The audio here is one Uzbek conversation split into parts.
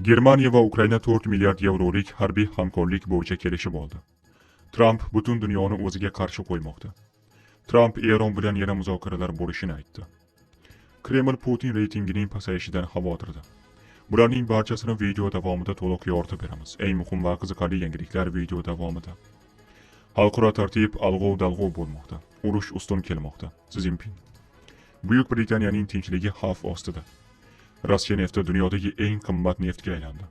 Germaniya va Ukraina 4 milliard yevrolik harbiy hamkorlik bo'yicha kelishib oldi. Tramp butun dunyoni o'ziga qarshi qo'ymoqda. Tramp Eron bilan yana muzokaralar bo'lishini aytdi. Kreml Putin reytingining pasayishidan xavotirda. Bularning barchasini video davomida to'liq yoritib beramiz. Eng muhim va qiziqarli yangiliklar video davomida. Xalqaro tartib alg'ov-dalg'ov bo'lmoqda. Urush ustun kelmoqda. Si Zinpin. Buyuk Britaniyaning tinchligi xavf ostida. Rossiya nefti dunyodagi eng qimmat neftga aylandi.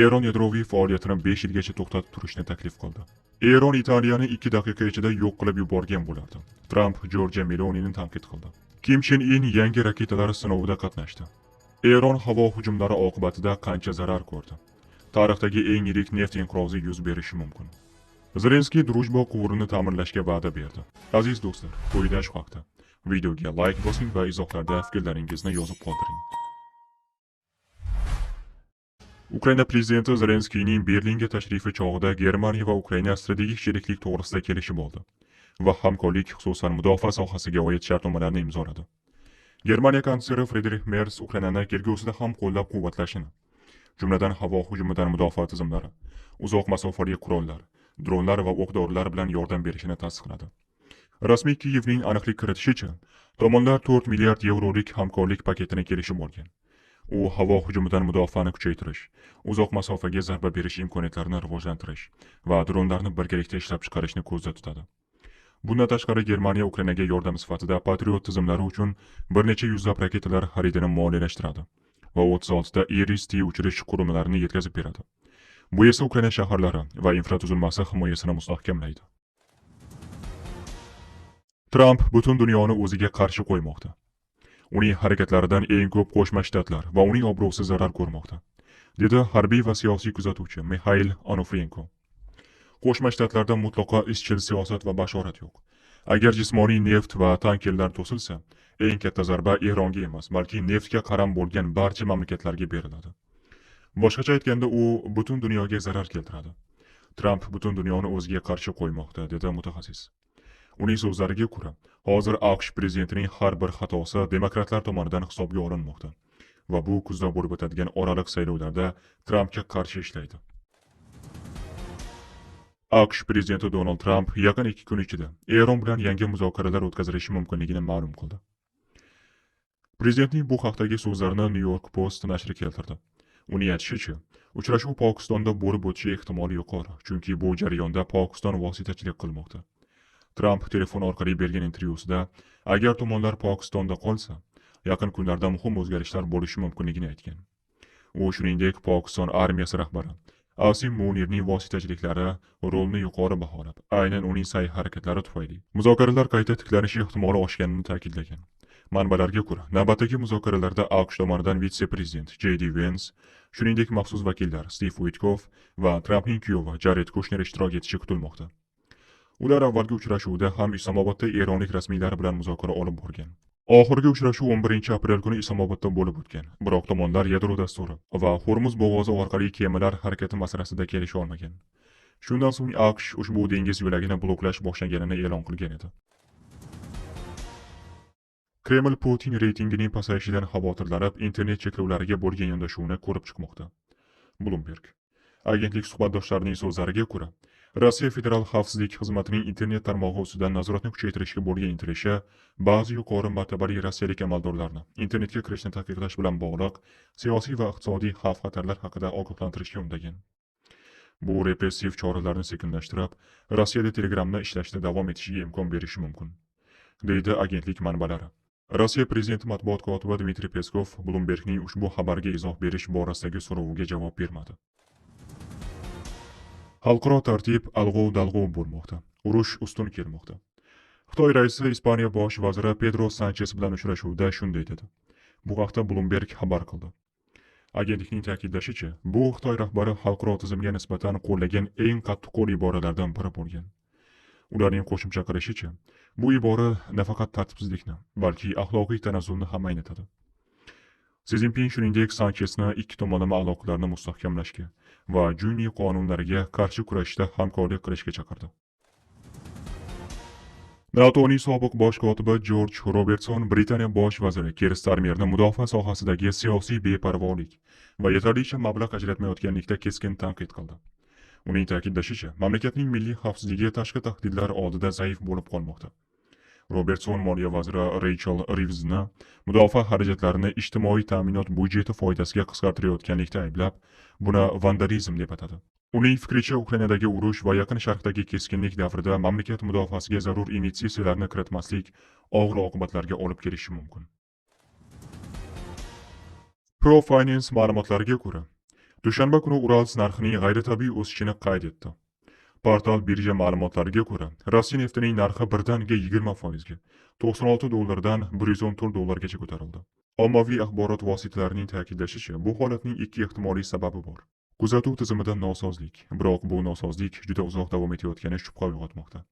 Eron yadroviy faoliyatini 5 yilgacha to'xtatib turishni taklif qildi. Eron Italiyani 2 daqiqa ichida yo'q qilib yuborgan bo'lardi. Tramp Giorgia Melonini tanqid qildi. Kim Chen In yangi raketalar sinovida qatnashdi. Eron havo hujumlari oqibatida qancha zarar ko'rdi? Tarixdagi eng yirik neft inqirozi yuz berishi mumkin. Zelenskiy Drujba quvurini ta'mirlashga va'da berdi. Aziz do'stlar, quyida shu haqda videoga like bosing va izohlarda fikrlaringizni yozib qoldiring. Ukraina prezidenti Zelenskiyning Berlinga tashrifi chog'ida Germaniya va Ukraina strategik sheriklik to'g'risida kelishib oldi va hamkorlik, xususan mudofaa sohasiga oid shartnomalarni imzoladi. Germaniya kansleri Friedrich Merz Ukrainani kelgusida ham qo'llab-quvvatlashini, jumladan havo hujumidan mudofaa tizimlari, uzoq masofali qurollar, dronlar va o'q-dorilar bilan yordam berishini tasdiqladi. Rasmiy Kiyevning aniqlik kiritishicha, tomonlar 4 milliard yevrolik hamkorlik paketini kelishib olgan. U havo hujumidan mudofaani kuchaytirish, uzoq masofaga zarba berish imkoniyatlarini rivojlantirish va dronlarni birgalikda ishlab chiqarishni ko'zda tutadi. Bundan tashqari Germaniya Ukrainaga yordam sifatida Patriot tizimlari uchun bir necha yuzlab raketalar xaridini moliyalashtiradi va 36 ta Iris-T uchirish qurilmalarini yetkazib beradi. Bu esa Ukraina shaharlari va infratuzilmasi himoyasini mustahkamlaydi. Tramp butun dunyoni o'ziga qarshi qo'ymoqda. Uning harakatlaridan eng ko'p Qo'shma Shtatlar va uning obro'si zarar ko'rmoqda, dedi harbiy va siyosiy kuzatuvchi Mikhail Onufrienko. Qo'shma Shtatlarda mutlaqo izchil siyosat va bashorat yo'q. Agar jismoniy neft va tankerlar to'silsa, eng katta zarba Eronga emas, balki neftga qaram bo'lgan barcha mamlakatlarga beriladi. Boshqacha aytganda, u butun dunyoga zarar keltiradi. Tramp butun dunyoni o'ziga qarshi qo'ymoqda, dedi mutaxassis. Uning so'zlariga ko'ra, hozir AQSh prezidentining har bir xatosi demokratlar tomonidan hisobga olinmoqda va bu kuzda bo'lib o'tadigan oraliq saylovlarda Trampga qarshi ishlaydi. AQSh prezidenti Donald Tramp yaqin 2 kun ichida Eron bilan yangi muzokaralar o'tkazilishi mumkinligini ma'lum qildi. Prezidentning bu haqdagi so'zlarini New York Post nashri keltirdi. Uning aytishicha, uchrashuv Pokistonda bo'lib o'tishi ehtimoli yuqori, chunki bu jarayonda Pokiston vositachilik qilmoqda. Tramp telefon orqali bergan intervyusida, agar tomonlar Pokistonda qolsa, yaqin kunlarda muhim o'zgarishlar bo'lishi mumkinligini aytgan. U shuningdek Pokiston armiyasi rahbari Asim Munirning vositachiliklari rolini yuqori baholab, aynan uning sa'y-harakatlari tufayli muzokaralar qayta tiklanishi ehtimoli oshganini ta'kidlagan. Manbalarga ko'ra, navbatdagi muzokaralarda AQSh tomonidan vitse-prezident J.D. Vance, shuningdek maxsus vakillar Steve Witkoff va Trampning kuyovi Jared Kushner ishtirok etishi kutilmoqda. Ular avvalgi uchrashuvda ham Islomobodda eronlik rasmiylar bilan muzokara olib borgan. Oxirgi uchrashuv 11-aprel kuni Islomobodda bo'lib o'tgan. Biroq tomonlar yadro dasturi va Hormuz bo'g'ozi orqali kemalar harakati masalasida kelisha olmagan. Shundan so'ng AQSh ushbu dengiz yo'lagini bloklash boshlanganini e'lon qilgan edi. Kreml Putin reytingining pasayishidan xavotirlanib, internet cheklovlariga bo'lgan yondashuvni ko'rib chiqmoqda. Bloomberg. Agentlik suhbatdoshlarining so'zlariga ko'ra, Rossiya Federal xavfsizlik xizmatining internet tarmog'i ustidan nazoratni kuchaytirishga bo'lgan intilishi ba'zi yuqori martabali rossiyalik amaldorlarni internetga kirishni taqiqlash bilan bog'liq siyosiy va iqtisodiy xavf-xatarlar haqida ogohlantirishga undagan. Bu repressiv choralarni sekinlashtirib, Rossiyada Telegramni ishlashda davom etishiga imkon berishi mumkin, deydi agentlik manbalari. Rossiya prezidenti matbuot kotibi Dmitriy Peskov Bloombergning ushbu xabarga izoh berish borasidagi so'roviga javob bermadi. Xalqaro tartib alg'ov-dalg'ov bo'lmoqda. Urush ustun kelmoqda. Xitoy raisi Ispaniya bosh vaziri Pedro Sanchez bilan uchrashuvda shunday dedi. Bu haqda Bloomberg xabar qildi. Agentlikning ta'kidlashicha, bu Xitoy rahbari xalqaro tizimga nisbatan qo'llagan eng qattiqqo'l iboralardan biri bo'lgan. Ularning qo'shimcha qilishicha, bu ibora nafaqat tartibsizlikni, balki axloqiy tanazzulni ham anglatadi. Si Zinpin shuningdek Sanchesni ikki tomonlama aloqalarni mustahkamlashga va Juniy qonunlariga qarshi kurashishda hamkorlik qilishga chaqirdi. NATOning sobiq bosh kotibi Jorj Robertson Britaniya bosh vaziri Kier Starmerni mudofaa sohasidagi siyosiy beparvolik va yetarlicha mablag' ajratmayotganlikda keskin tanqid qildi. Uning ta'kidlashicha, mamlakatning milliy xavfsizligi tashqi tahdidlar oldida zaif bo'lib qolmoqda. Robertson moliya vaziri Rachel Reevesni mudofaa xarajatlarini ijtimoiy ta'minot budjeti foydasiga qisqartirayotganlikda ayblab, buni vandalizm deb atadi. Uning fikricha, Ukrainadagi urush va Yaqin Sharqdagi keskinlik davrida mamlakat mudofaasiga zarur investitsiyalarni kiritmaslik og'ir oqibatlarga olib kelishi mumkin. ProFinance ma'lumotlariga ko'ra, dushanba kuni Urals narxining g'ayritabiiy o'sishini qayd etdi. Portal birja ma'lumotlariga ko'ra, Rossiya neftining narxi birdaniga 20%ga, $96 $114 ko'tarildi. Ommaviy axborot vositalarining ta'kidlashicha, bu holatning ikki ehtimoliy sababi bor. Kuzatuv tizimida nosozlik, biroq bu nosozlik juda uzoq davom etayotgani shubha uyg'otmoqda.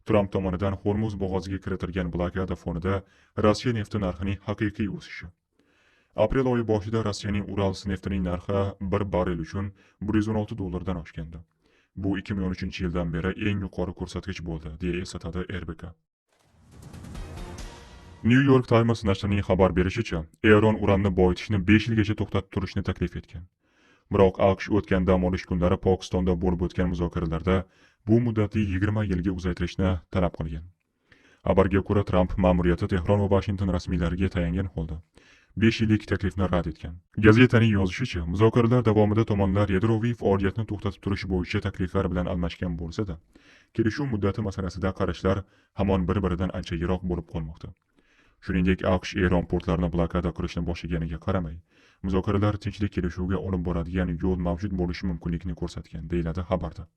Tramp tomonidan Hormuz bo'g'oziga kiritilgan blokada fonida Rossiya nefti narxining haqiqiy o'sishi. Aprel oyi boshida Rossiyaning Urals neftining narxi bir barrel uchun $116 dan oshgandi. Bu 2013 yildan beri eng yuqori ko'rsatkich bo'ldi, deya eslatadi RBK. New York Times nashrining xabar berishicha, Eron uranni boyitishni 5 yilgacha to'xtatib turishni taklif etgan. Biroq AQSh o'tgan dam olish kunlari Pokistonda bo'lib o'tgan muzokaralarda bu muddatni 20 yilga uzaytirishni talab qilgan. Xabarga ko'ra, Tramp ma'muriyati Tehron va Washington rasmiylariga tayangan holda 5 yillik taklifni rad etgan. Gazetaning yozishicha, muzokaralar davomida tomonlar yadroviy faoliyatni to'xtatib turish bo'yicha takliflar bilan almashgan bo'lsa-da, kelishuv muddati masalasida qarashlar hamon bir-biridan ancha yiroq bo'lib qolmoqda. Shuningdek, AQSh Eron portlarini blokada qilishni boshlaganiga qaramay, muzokaralar tinchlik kelishuviga olib boradigan yo'l mavjud bo'lishi mumkinligini ko'rsatgan, deyiladi xabarda.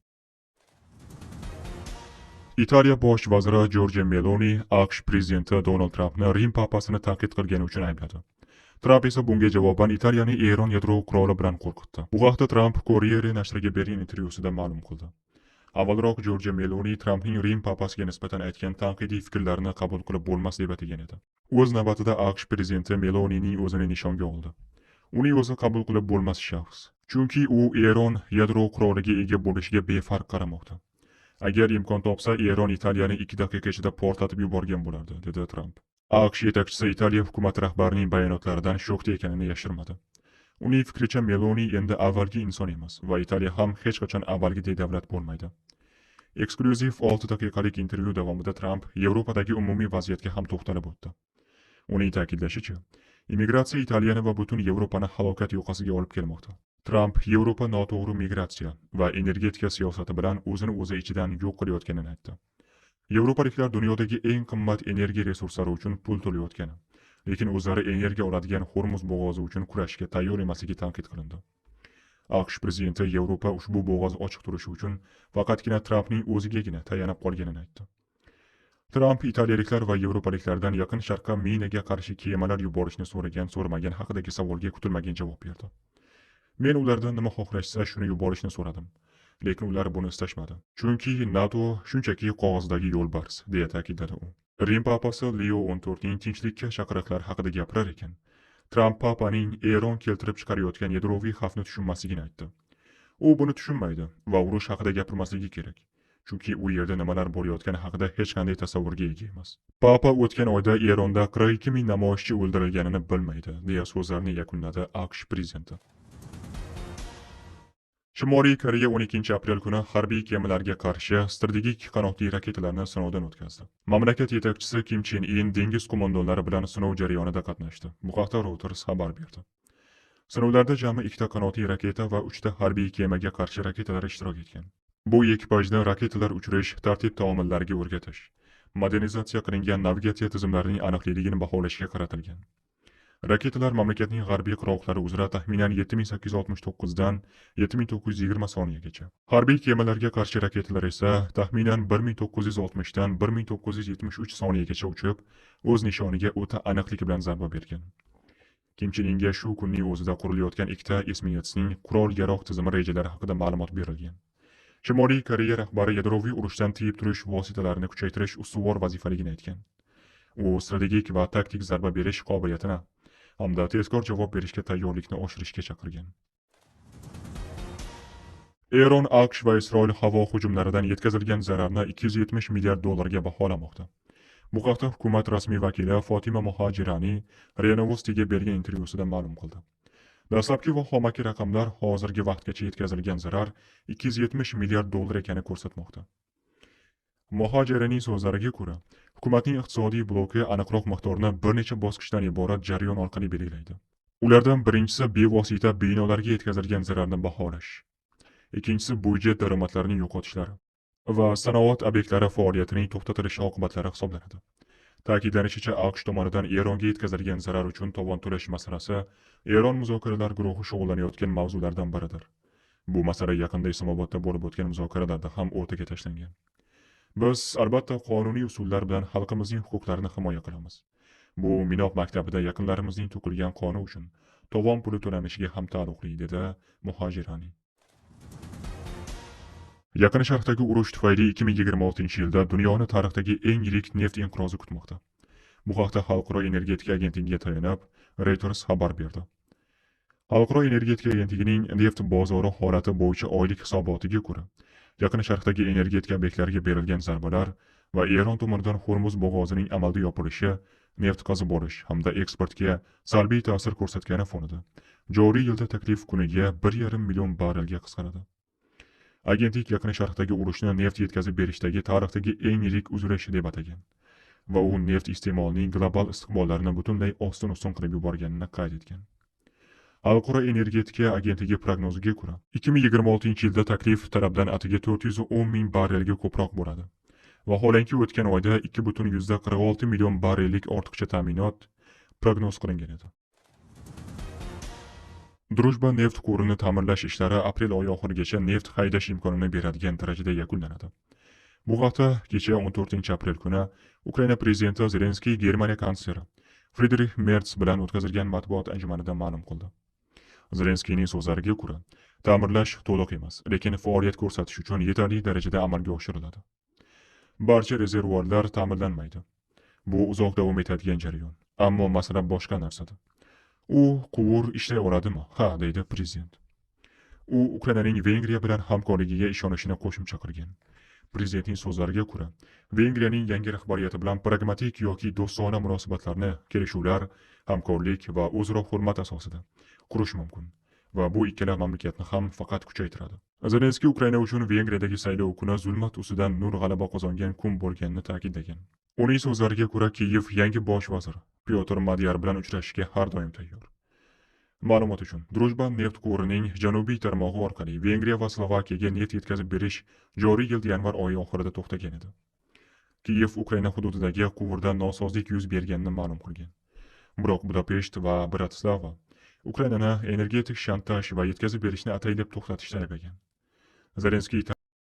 Italiya bosh vaziri Giorgia Meloni AQSh prezidenti Donald Trampni Rim papasini tanqid qilgani uchun aybladi. Tramp esa bunga javoban Italiyani Eron yadro quroli bilan qo'rqitdi. Bu haqda Tramp Corriere nashriga bergan intervyusida ma'lum qildi. Avvalroq Giorgia Meloni Trampning Rim papasiga nisbatan aytgan tanqidiy fikrlarini qabul qilib bo'lmas deb atagan edi. O'z navbatida AQSh prezidenti Melonining o'zini nishonga oldi. Uning o'zi qabul qilib bo'lmas shaxs, chunki u Eron yadro quroliga ega bo'lishiga befarq qaramoqda. Agar imkon topsa, Eron Italiyani 2 daqiqa ichida portlatib yuborgan bo'lardi, dedi Tramp. AQSh yetakchisi Italiya hukumat rahbarining bayonotlaridan shokda ekanini yashirmadi. Uning fikricha, Meloni endi avvalgi inson emas va Italiya ham hech qachon avvalgidek davlat bo'lmaydi. Eksklyuziv 6 daqiqalik intervyu davomida Tramp Yevropadagi umumiy vaziyatga ham to'xtalib o'tdi. Uning ta'kidlashicha, immigratsiya Italiyani va butun Yevropani halokat yoqasiga olib kelmoqda. Tramp Yevropa noto'g'ri migratsiya va energetika siyosati bilan o'zini o'zi ichidan yo'q qilayotganini aytdi. Yevropaliklar dunyodagi eng qimmat energiya resurslari uchun pul to'layotgani, lekin o'zlari energiya oladigan Hormuz bo'g'ozi uchun kurashishga tayyor emasligi tanqid qilindi. AQSh prezidenti Yevropa ushbu bo'g'oz ochiq turishi uchun faqatgina Trampning o'zigagina tayanib qolganini aytdi. Tramp italiyaliklar va yevropaliklardan Yaqin Sharqqa minaga qarshi kemalar yuborishni so'ramagan haqidagi savolga kutilmagan javob berdi. Men ulardan nima xohlashsa shuni yuborishni so'radim, lekin ular buni istashmadi. Chunki NATO shunchaki qog'ozdagi yo'lbars, deya ta'kidladi u. Rim papasi Leo XIV tinchlikka chaqiriqlar haqida gapirar ekan, Tramp papaning Eron keltirib chiqarayotgan yadroviy xavfni tushunmasligini aytdi. U buni tushunmaydi va urush haqida gapirmasligi kerak. Chunki u yerda nimalar bo'layotgani haqida hech qanday tasavvurga ega emas. Papa o'tgan oyda Eronda 42 ming namoyishchi o'ldirilganini bilmaydi, deya so'zlarini yakunladi AQSh prezidenti. Shimoliy Koreya 12 aprel kuni harbiy kemalarga qarshi strategik qanotli raketalarni sinovdan o'tkazdi. Mamlakat yetakchisi Kim Chen In dengiz qo'mondonlari bilan sinov jarayonida qatnashdi. Bu haqda Reuters xabar berdi. Sinovlarda jami 2 ta qanotli raketa va 3 ta harbiy kemaga qarshi raketalar ishtirok etgan. Bu ekipajni raketalar uchirish tartib taomillariga o'rgatish, modernizatsiya qilingan navigatsiya tizimlarining aniqligini baholashga qaratilgan. Raketalar mamlakatning g'arbiy qirg'oqlari uzra taxminan 7869 dan 7920 soniyagacha. Harbiy kemalarga qarshi raketalar esa taxminan 1960 dan 1973 soniyagacha uchib, o'z nishoniga o'ta aniqlik bilan zarba bergan. Kim Chen Inga shu kunning o'zida qurilayotgan 2 ta esminetsning qurol-yarog' tizimi rejalari haqida ma'lumot berilgan. Shimoliy Koreya rahbari yadroviy urushdan tiyib turish vositalarini kuchaytirish ustuvor vazifaligini aytgan. U strategik va taktik zarba berish qobiliyatini hamda tezkor javob berishga tayyorlikni oshirishga chaqirgan. Eron, AQSh va Isroil havo hujumlaridan yetkazilgan zararni 270 milliard dollarga baholamoqda. Bu haqda hukumat rasmiy vakili Fotima Mohajirani Renavustiga bergan intervyusida ma'lum qildi. Dastlabki va xomaki raqamlar hozirgi vaqtgacha yetkazilgan zarar 270 milliard dollar ekani ko'rsatmoqda. Mohajiraning so'zlariga ko'ra, hukumatning iqtisodiy bloki aniqroq miqdorni bir necha bosqichdan iborat jarayon orqali belgilaydi. Ulardan birinchisi bevosita binolarga yetkazilgan zararni baholash. Ikkinchisi budjet daromadlarining yo'qotishlari va sanoat obyektlari faoliyatining to'xtatilishi oqibatlari hisoblanadi. Ta'kidlanishicha, AQSh tomonidan Eronga yetkazilgan zarar uchun tovon to'lash masalasi Eron muzokaralar guruhi shug'ullanayotgan mavzulardan biridir. Bu masala yaqinda Islomobodda bo'lib o'tgan muzokaralarda ham o'rtaga tashlangan. Biz albatta qonuniy usullar bilan xalqimizning huquqlarini himoya qilamiz. Bu Minox maktabida yaqinlarimizning to'kilgan qoni uchun tovon puli to'lanishiga ham taalluqli, dedi Muhojirani. Yaqin Sharqdagi urush tufayli 2026-yilda dunyoni tarixdagi eng yirik neft inqirozi kutmoqda. Bu haqda Xalqaro energetika agentligiga tayanib, Reuters xabar berdi. Xalqaro energetika agentligining neft bozori holati bo'yicha oylik hisobotiga ko'ra, Yaqin Sharqdagi energetika obyektlariga berilgan zarbalar va Eron tomonidan Hormuz bo'g'ozining amalda yopilishi neft qazib olish hamda eksportga salbiy ta'sir ko'rsatgani fonida joriy yilda taklif kuniga 1,5 million barrelga qisqaradi. Agentlik Yaqin Sharqdagi urushni neft yetkazib berishdagi tarixdagi eng yirik uzilish deb atagan va u neft iste'molining global istiqbollarini butunlay ostin-ustun qilib yuborganini qayd etgan. Xalqaro energetika agentligi prognoziga ko'ra, 2026-yilda taklif talabdan atigi 410 ming barrelga ko'proq bo'ladi. Vaholanki o'tgan oyda 2,46 million barrellik ortiqcha ta'minot prognoz qilingan edi. Drujba neft qurini ta'mirlash ishlari aprel oyi oxirigacha neft haydash imkonini beradigan darajada yakunlanadi. Bu haqda kecha 14-aprel kuni Ukraina prezidenti Zelenskiy Germaniya kansleri Friedrich Merz bilan o'tkazilgan matbuot anjumanida ma'lum qildi. Zelenskiyning so'zlariga ko'ra, ta'mirlash to'liq emas, lekin faoliyat ko'rsatish uchun yetarli darajada amalga oshiriladi. Barcha rezervuarlar ta'mirlanmaydi. Bu uzoq davom etadigan jarayon, ammo masala boshqa narsada. U quvur ishlay oladimi? Ha, deydi prezident. U Ukrainaning Vengriya bilan hamkorligiga ishonishini qo'shimcha qilgan. Prezidentning so'zlariga ko'ra, Vengriyaning yangi rahbariyati bilan pragmatik yoki do'stona munosabatlarni, kelishuvlar, hamkorlik va o'zaro hurmat asosida qurish mumkin va bu ikkala mamlakatni ham faqat kuchaytiradi. Zelenskiy Ukraina uchun Vengriyadagi saylov kuni zulmat ustidan nur g'alaba qozongan kun bo'lganini ta'kidlagan. Uning so'zlariga ko'ra, Kiyev yangi bosh vazir Pyotr Madyar bilan uchrashishga har doim tayyor. Ma'lumot uchun, Drujba neft quvurining janubiy tarmog'i orqali Vengriya va Slovakiyaga neft yetkazib berish joriy yil yanvar oyi oxirida to'xtagan edi. Kiyev Ukraina hududidagi quvurda nosozlik yuz berganini ma'lum qilgan. Biroq Budapesht va Bratislava Ukrainani energetik shantaj va yetkazib berishni ataylab to'xtatishda ayblagan. Zelenskiy